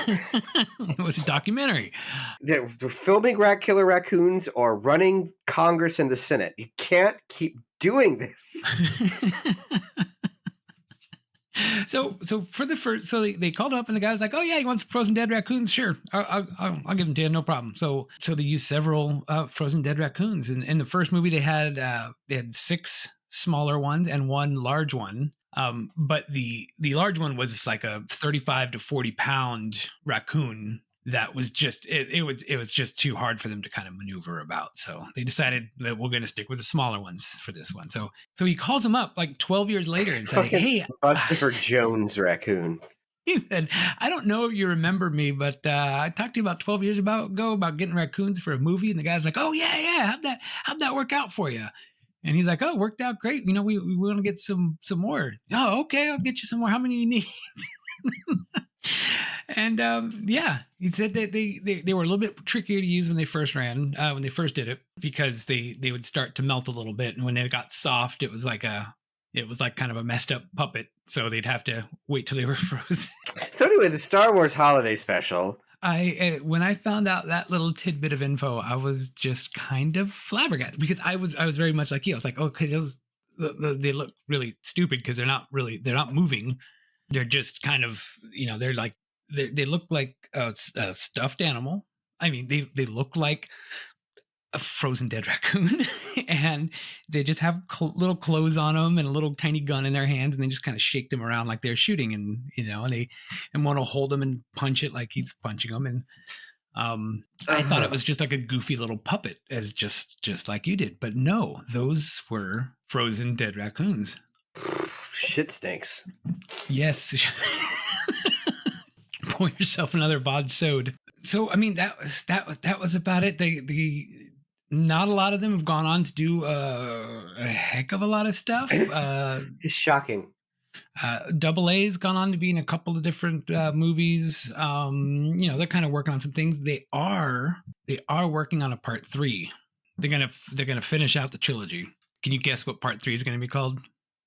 It was a documentary. They're filming killer raccoons or running Congress and the Senate. You can't keep doing this. So for the first, so they called up and the guy was like, "Oh yeah, you want some frozen dead raccoons? Sure, I'll give them to you, no problem." So they used several frozen dead raccoons. And in the first movie, they had 6 smaller ones and 1 large one. But the large one was like a 35 to 40 pound raccoon that was just it was just too hard for them to kind of maneuver about. So they decided that we're going to stick with the smaller ones for this one. So he calls him up like 12 years later and said, "Hey, Christopher Jones raccoon." He said, "I don't know if you remember me, but I talked to you about 12 years ago about getting raccoons for a movie." And the guy's like, "Oh yeah, how'd that work out for you?" And he's like, "Oh, it worked out great. You know, we want to get some more." "Oh, okay, I'll get you some more. How many you need?" And he said that they were a little bit trickier to use when they first did it, because they would start to melt a little bit, and when they got soft, it was like kind of a messed up puppet. So they'd have to wait till they were frozen. So anyway, the Star Wars holiday special. When I found out that little tidbit of info, I was just kind of flabbergasted, because I was very much like you. I was like, okay, they look really stupid because they're not moving. They're just kind of, they're like, they look like a stuffed animal. I mean, they look like a frozen dead raccoon, and they just have little clothes on them and a little tiny gun in their hands, and they just kind of shake them around like they're shooting, and and want to hold them and punch it like he's punching them. And I thought it was just like a goofy little puppet, as just like you did, but no, those were frozen dead raccoons. Shit stinks. Yes. Pour yourself another bod sode. So I mean, that was about it. Not a lot of them have gone on to do a heck of a lot of stuff. It's shocking. Double A's gone on to be in a couple of different movies. They're kind of working on some things. They are working on a part 3. They're gonna finish out the trilogy. Can you guess what part 3 is going to be called?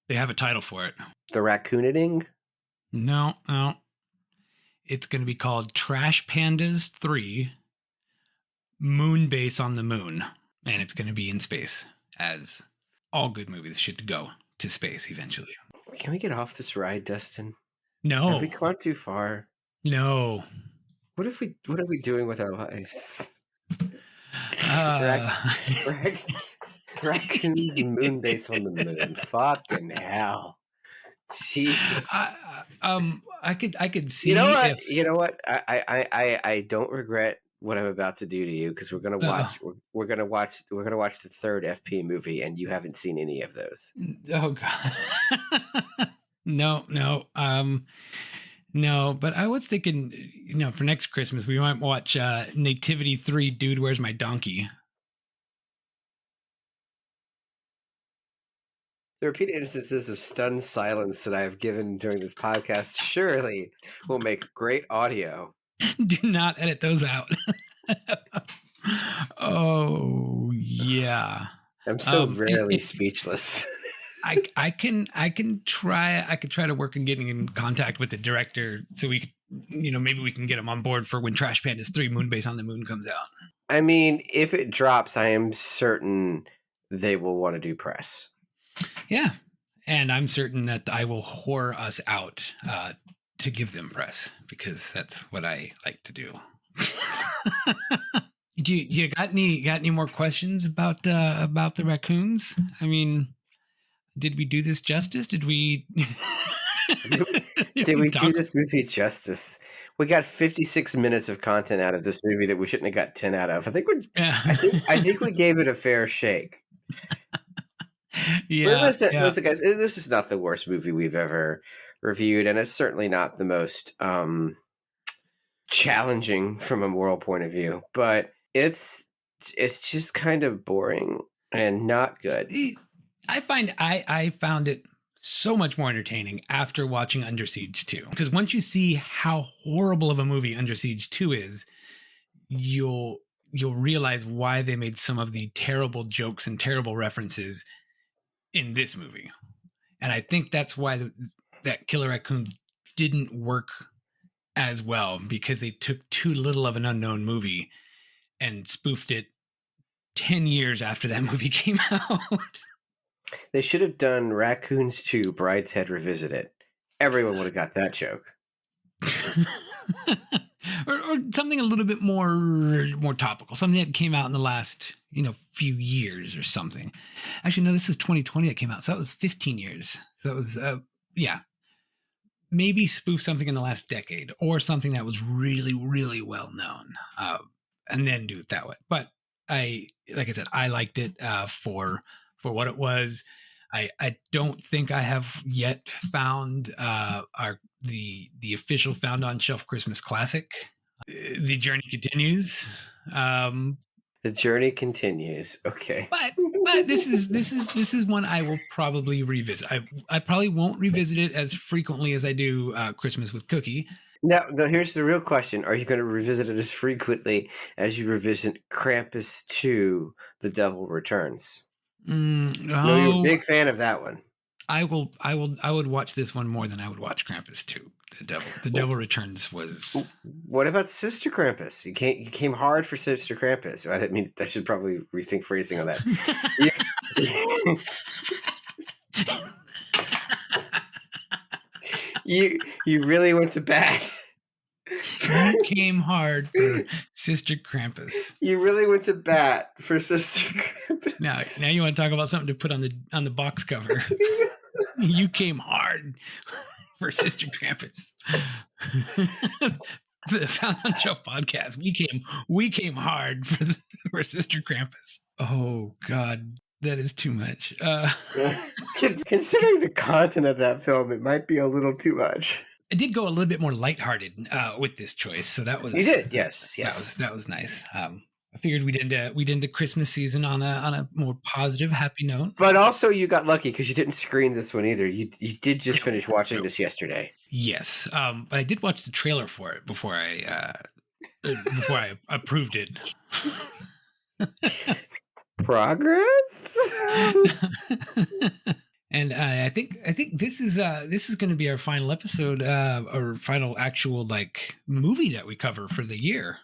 They have a title for it. The Raccooning? No. It's going to be called Trash Pandas 3, Moon Base on the Moon. And it's going to be in space, as all good movies should go to space eventually. Can we get off this ride, Dustin? No. Have we gone too far? No. What are we doing with our lives? Raccoons Moon Base on the Moon. Fucking hell. Jesus. I could see. You know what? I don't regret what I'm about to do to you, because we're gonna watch the third FP movie, and you haven't seen any of those. Oh God. No. No, but I was thinking, for next Christmas we might watch Nativity 3, Dude, Where's My Donkey? The repeated instances of stunned silence that I have given during this podcast surely will make great audio. Do not edit those out. Oh yeah. I'm so rarely speechless. I could try to work on getting in contact with the director, so we could, maybe we can get him on board for when Trash Pandas 3 Moonbase on the Moon comes out. I mean, if it drops, I am certain they will want to do press. Yeah. And I'm certain that I will whore us out to give them press, because that's what I like to do. You got any more questions about the raccoons? I mean, did we do this justice? Did we do this movie justice? We got 56 minutes of content out of this movie that we shouldn't have got 10 out of. I think we gave it a fair shake. Yeah. Listen, guys, this is not the worst movie we've ever reviewed, and it's certainly not the most challenging from a moral point of view, but it's just kind of boring and not good. I found it so much more entertaining after watching Under Siege 2, because once you see how horrible of a movie Under Siege 2 is, you'll realize why they made some of the terrible jokes and terrible references in this movie. And I think that's why that Killer Raccoon didn't work as well, because they took too little of an unknown movie and spoofed it 10 years after that movie came out. They should have done Raccoons 2 Brideshead Revisited. Everyone would have got that joke. or something a little bit more topical, something that came out in the last few years or something. Actually, no, this is 2020 that came out, so that was 15 years. So that was maybe spoof something in the last decade or something that was really, really well known, and then do it that way. But like I said, I liked it for what it was. I don't think I have yet found the official Found on Shelf Christmas classic. The journey continues. The journey continues. Okay. But this is one I will probably revisit. I probably won't revisit it as frequently as I do Christmas with Cookie. Now, here's the real question. Are you going to revisit it as frequently as you revisit Krampus 2, The Devil Returns? No, you're a big fan of that one. I would watch this one more than I would watch Krampus 2. The Devil Returns was. What about Sister Krampus? You came hard for Sister Krampus. I didn't mean. I should probably rethink phrasing on that. You really went to bat. You came hard for Sister Krampus. You really went to bat for Sister Krampus. Now you want to talk about something to put on the box cover. You came hard for Sister Krampus. For the Found on Shelf podcast, we came hard for Sister Krampus. Oh God, that is too much. Considering the content of that film, it might be a little too much. I did go a little bit more lighthearted with this choice, so that was you did, yes. That was nice. I figured we'd end the Christmas season on a more positive, happy note. But also, you got lucky because you didn't screen this one either. You did just finish watching this yesterday. Yes, but I did watch the trailer for it before I approved it. Progress. And I think this is going to be our final episode, or final actual movie that we cover for the year.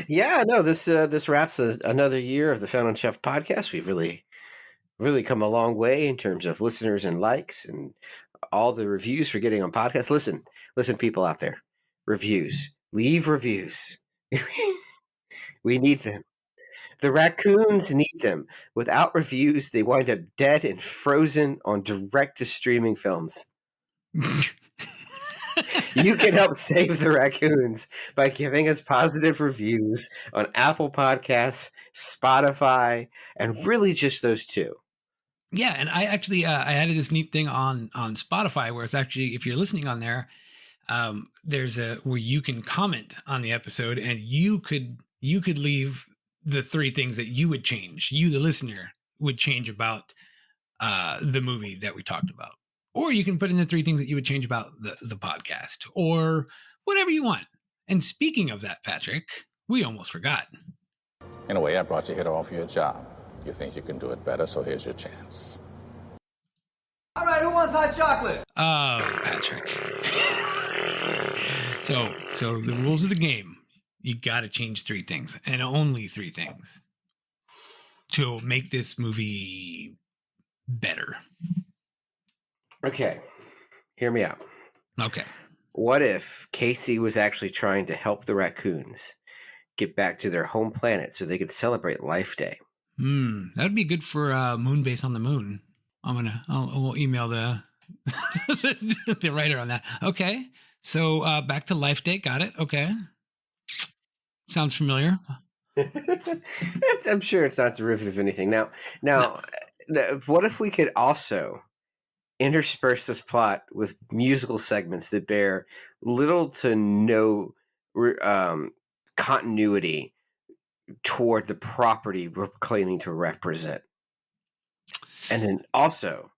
Yeah, no, this wraps another year of the Found on Shelf podcast. We've really come a long way in terms of listeners and likes and all the reviews we're getting on podcasts. Listen, people out there, leave reviews. We need them. The raccoons need them. Without reviews, they wind up dead and frozen on direct-to-streaming films. You can help save the raccoons by giving us positive reviews on Apple Podcasts, Spotify, and really just those two. Yeah, and I actually I added this neat thing on Spotify where it's actually, if you're listening on there, there's where you can comment on the episode, and you could leave the 3 things that you would change, you the listener would change about the movie that we talked about. Or you can put in the 3 things that you would change about the podcast, or whatever you want. And speaking of that, Patrick, we almost forgot. In a way, I brought you here to offer you a job. You think you can do it better, so here's your chance. All right, who wants hot chocolate? Patrick. So the rules of the game, you got to change 3 things, and only 3 things, to make this movie better. Okay, hear me out. Okay. What if Casey was actually trying to help the raccoons get back to their home planet so they could celebrate Life Day? That would be good for Moonbase on the Moon. We'll email the the writer on that. Okay, so back to Life Day. Got it. Okay, sounds familiar. I'm sure it's not derivative of anything. Now, what if we could also intersperse this plot with musical segments that bear little to no continuity toward the property we're claiming to represent? And then also,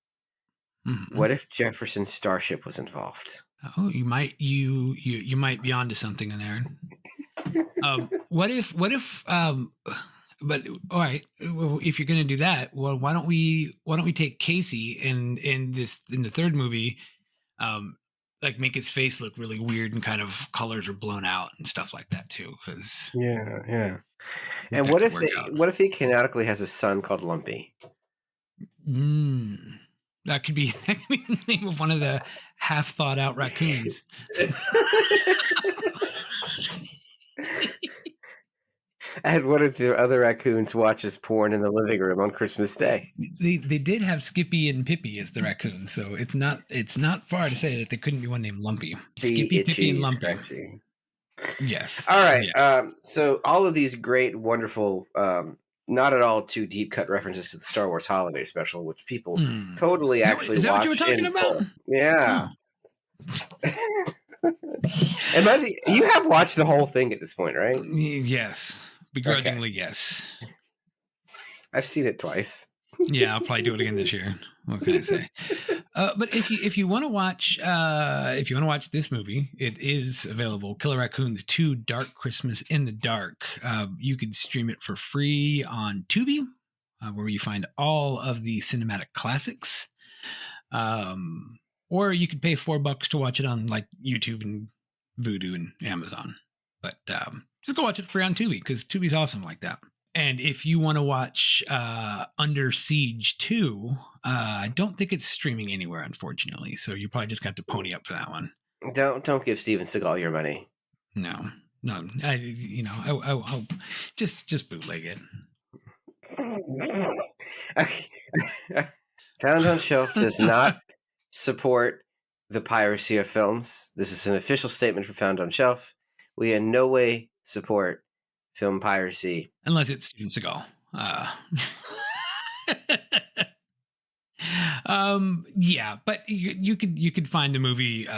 what if Jefferson's starship was involved? Oh, you might be onto something in there. What if but all right, if you're going to do that, well, why don't we take Casey in the third movie, make his face look really weird and kind of colors are blown out and stuff like that too, because yeah. And what if he canonically has a son called Lumpy? That could be the name of one of the half thought out raccoons. And what if the other raccoons watches porn in the living room on Christmas Day? They did have Skippy and Pippy as the raccoons, so it's not far to say that there couldn't be one named Lumpy. Skippy, Pippy, and Lumpy. Scratchy. Yes. All right. Yeah. So all of these great, wonderful, not at all too deep cut references to the Star Wars Holiday Special, which people totally actually is that watch what you were talking in about? full. Yeah. You have watched the whole thing at this point, right? Yes. Begrudgingly, yes. I've seen it twice. Yeah, I'll probably do it again this year. What can I say? But if you want to watch this movie, it is available. Killer Raccoons 2: Dark Christmas in the Dark. You could stream it for free on Tubi, where you find all of the cinematic classics. Or you could pay $4 to watch it on like YouTube and Vudu and Amazon. But just go watch it free on Tubi because Tubi's awesome like that. And if you want to watch Under Siege 2, I don't think it's streaming anywhere, unfortunately. So you probably just got to pony up for that one. Don't give Steven Seagal your money. No. I'll just bootleg it. Found on Shelf does not support the piracy of films. This is an official statement for Found on Shelf. We in no way support film piracy. Unless it's Steven Seagal. Yeah, but you could find the movie.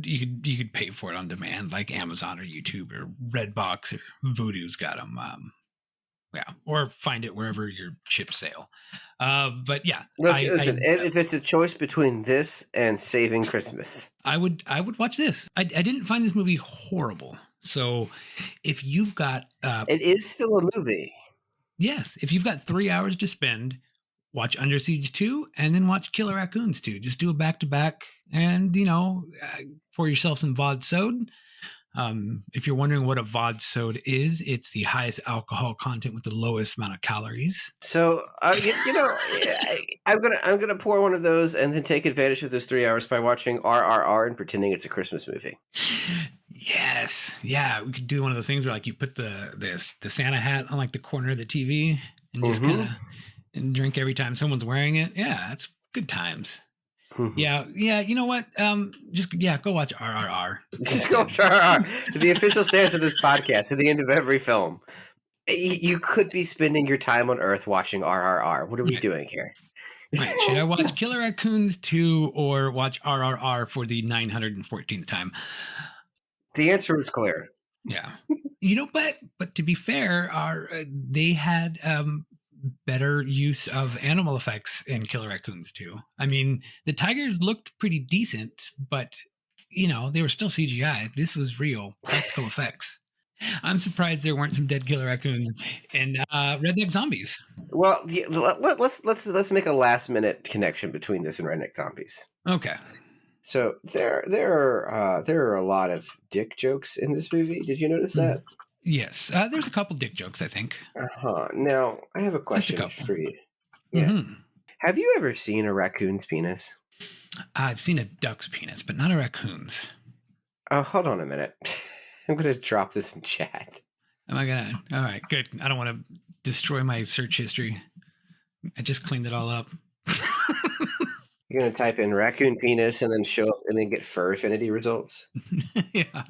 You could pay for it on demand, like Amazon or YouTube or Redbox or Voodoo's got them. Yeah, or find it wherever your ships sail. But yeah, look, listen. If it's a choice between this and Saving Christmas, I would watch this. I didn't find this movie horrible. So if you've got, it is still a movie. Yes, if you've got 3 hours to spend, watch Under Siege 2 and then watch Killer Raccoons 2. Just do a back to back, and pour yourself some vodsode. If you're wondering what a vodsode is, it's the highest alcohol content with the lowest amount of calories. So I'm gonna pour one of those and then take advantage of those 3 hours by watching RRR and pretending it's a Christmas movie. Yes, yeah, we could do one of those things where like you put the Santa hat on like the corner of the TV and just kind of and drink every time someone's wearing it. Yeah, that's good times. Yeah. You know what? Go watch RRR. Just go watch RRR. The official stance of this podcast at the end of every film. You could be spending your time on Earth watching RRR. What are we doing here? Right. Should I watch Killer Raccoons 2 or watch RRR for the 914th time? The answer was clear. Yeah. But to be fair, they had better use of animal effects in Killer Raccoons 2. I mean, the tigers looked pretty decent, but they were still CGI. This was real practical effects. I'm surprised there weren't some dead killer raccoons and redneck zombies. Well, let's make a last minute connection between this and redneck zombies. Okay. So there are a lot of dick jokes in this movie. Did you notice that? Yes, there's a couple dick jokes, I think. Now, I have a question for you. Yeah. Mm-hmm. Have you ever seen a raccoon's penis? I've seen a duck's penis, but not a raccoon's. Oh, hold on a minute. I'm going to drop this in chat. Am I going to? All right, good. I don't want to destroy my search history. I just cleaned it all up. You're going to type in raccoon penis and then show up and then get fur affinity results? Yeah.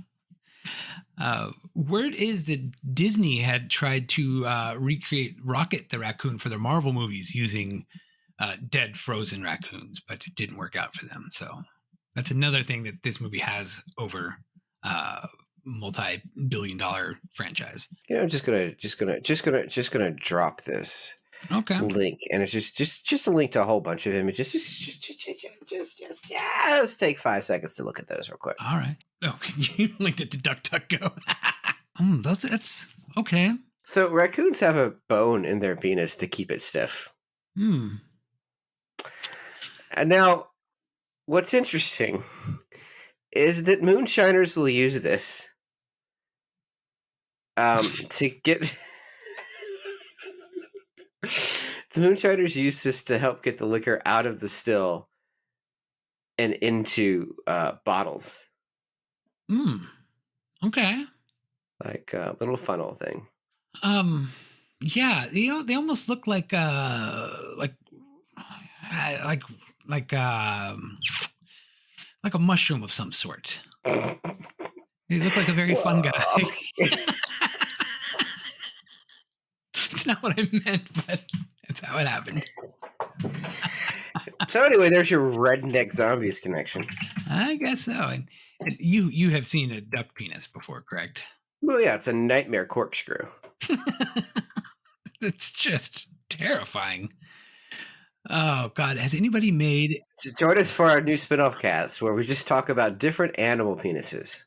Word is that Disney had tried to recreate Rocket the raccoon for their Marvel movies using dead frozen raccoons, but it didn't work out for them. So that's another thing that this movie has over multi-billion-dollar franchise. I'm just gonna drop this link, and it's just a link to a whole bunch of images. Just take 5 seconds to look at those real quick. All right. Oh, you linked it to DuckDuckGo. That's okay. So raccoons have a bone in their penis to keep it stiff. And now, what's interesting is that moonshiners will use this to get... The moonshiners use this to help get the liquor out of the still and into bottles. Okay. Like a little funnel thing. Yeah, they almost look like like like like like a mushroom of some sort. They look like a very fun guy. It's not what I meant, but that's how it happened. So anyway, there's your redneck zombies connection. I guess so. And you have seen a duck penis before, correct? Well, yeah, it's a nightmare corkscrew. It's just terrifying. Oh God, has anybody made? So join us for our new spin-off cast where we just talk about different animal penises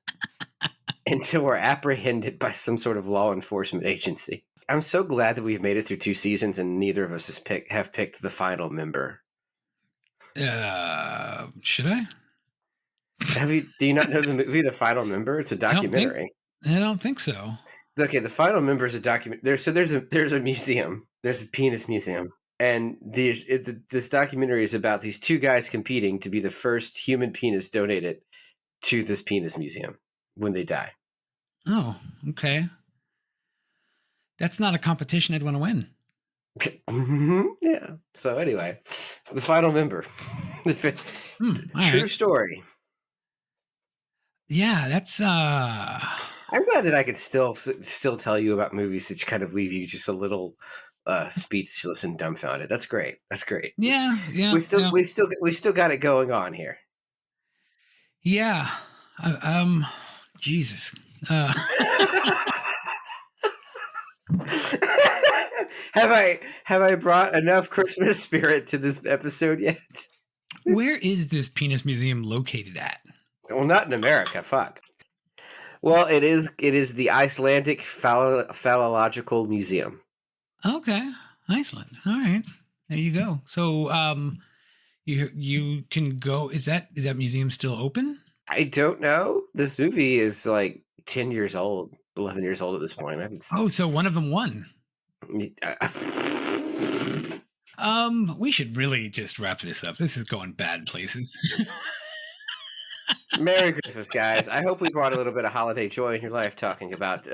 until we're apprehended by some sort of law enforcement agency. I'm so glad that we've made it through 2 seasons and neither of us have picked the final member. Should I? Do you not know the movie The Final Member? It's a documentary. I don't think so. Okay, The Final Member is a document. There's a museum. There's a penis museum, and this documentary is about these 2 guys competing to be the first human penis donated to this penis museum when they die. Oh, okay. That's not a competition I'd want to win. Yeah. So anyway, The Final Member, true story. Yeah, that's. I'm glad that I could still tell you about movies that kind of leave you just a little speechless and dumbfounded. That's great. That's great. Yeah. We still got it going on here. Yeah. Jesus. Have I brought enough Christmas spirit to this episode yet? Where is this penis museum located at? Well, not in America. Fuck. Well, it is the Icelandic Phallological Museum. Okay, Iceland. All right, there you go. So, you can go. Is that museum still open? I don't know. This movie is like 10 years old, 11 years old at this point. So one of them won. We should really just wrap this up. This is going bad places. Merry Christmas, guys. I hope we brought a little bit of holiday joy in your life talking about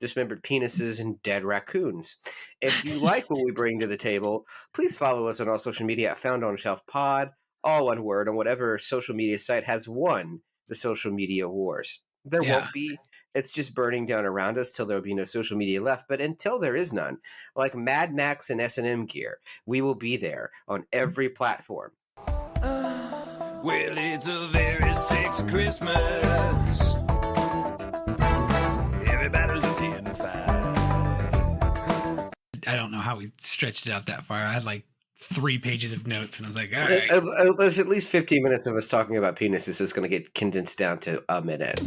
dismembered penises and dead raccoons. If you like what we bring to the table, please follow us on all social media at Found on Shelf Pod, all one word, on whatever social media site has won the social media wars. There won't be. It's just burning down around us till there will be no social media left. But until there is none, like Mad Max and S&M gear, we will be there on every platform. Well, it's a very sexy Christmas. Everybody looking fine. I don't know how we stretched it out that far. I had like 3 pages of notes, and I was like, all right. There's at least 15 minutes of us talking about penises is going to get condensed down to a minute.